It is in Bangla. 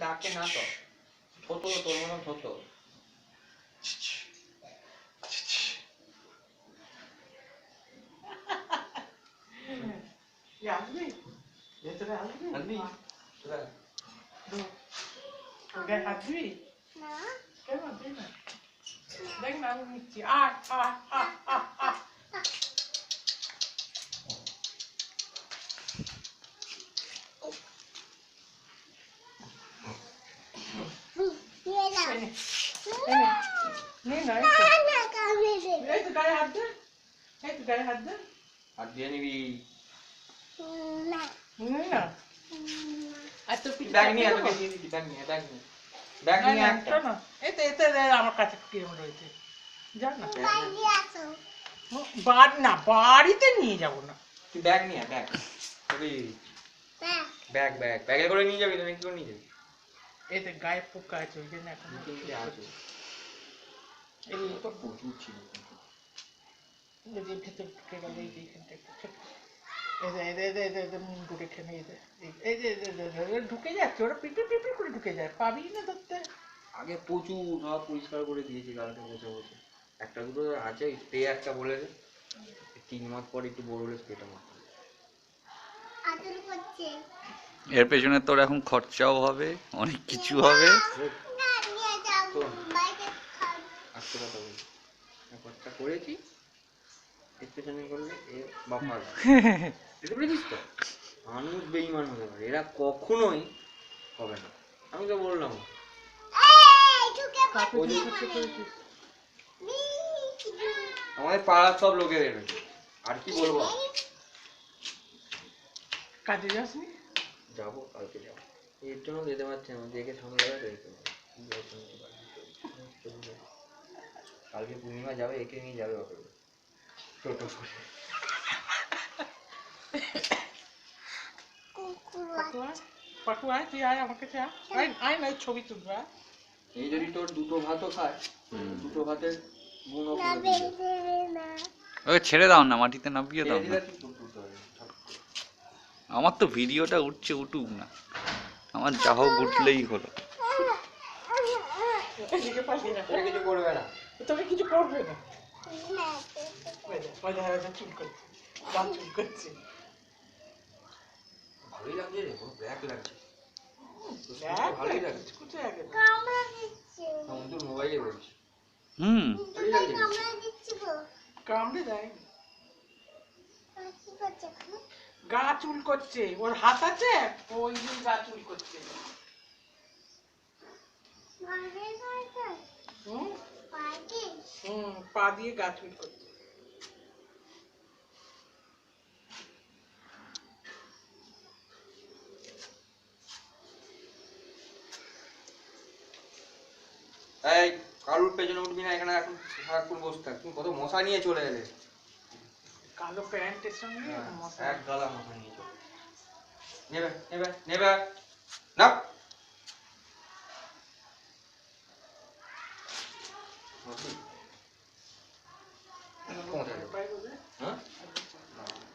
ডাকে না তো, ছোট তোর মতন ছোট। আসবি ভেতরে আসবি আসবি গায়ে হাত দিবি না কেন দিবি না দেখ না আমি নিচ্ছি আয় আয় আয় আয় আয় হাত দিয়ে নিবি। ব্যাগ নিয়ে আমার কাছে কিরম রয়েছে জান না বাড়িতে নিয়ে যাবো না তুই ব্যাগ নিয়ে ব্যাগ ব্যাগে করে নিয়ে যাবি, তুমি কি করে নিয়ে যাবি? এতে গায়ে পোকা আছে ওই জন্য এখন আছে এই তো প্রচুর ছিল ভেতর ঢুকে গেল এই যে এখানটা ঢুকে যাচ্ছে ওরা পিপি পিপি করে ঢুকে যায় পাবি না ধরতে আগে প্রচুর সব পরিষ্কার করে দিয়েছি কালকে বসে বসে। একটা দুটো আছে স্প্রে একটা বলেছে 3 মাস পর একটু বড় হলে স্প্রেটা মারতে এর পেছনে তোর এখন খরচাও হবে, অনেক কিছু হবে। খরচা করেছি এর পেছনে করলে এ বাবা বুঝতে পেরেছিস তো? মানুষ বেইমান হতে পারে, এরা কখনোই হবে না। আমি তো বললাম আমাদের পাড়ার সব লোকের এরকম, আর কি বলবো। কাজে যাসনি? যাবো, কালকে যাবো। এর জন্য যেতে পারছি না, দেখে সামলাবে তো কালকে পূর্ণিমা যাবে, একে নিয়ে যাবে টোটো করে। পাটু আয় তুই আয় আমার কাছে আয় না ছবি তুলবে এই যদি তোর দুটো ভাতও খায়, দুটো ভাতের গুণও ওকে ছেড়ে দাও না, মাটিতে নামিয়ে দাও না। আমার তো ভিডিওটা উঠছে, উঠুক না, আমার যা হোক উঠলেই হলো। কিছু করবে না, তোকে কিছু করবে না চুল করছে গা চুল করছে ভালোই লাগছে রে, কোনো ব্যাক লাগছে, ভালোই লাগছে। তোর মোবাইলে বলছি কামড়ে দেয় গা চুল করছে, ওর হাত আছে ওই দিন গা চুল করছে। পা দিয়ে গা চুল করছে। এই কারুর পেছনে উঠবি না, এখানে এখন সারাক্ষণ বসে থাক। তুমি কত মশা নিয়ে চলে এলে, কালো প্যান্টের সঙ্গে এক গালা মশা নিয়ে চলে নেবে নেবে নেবে না।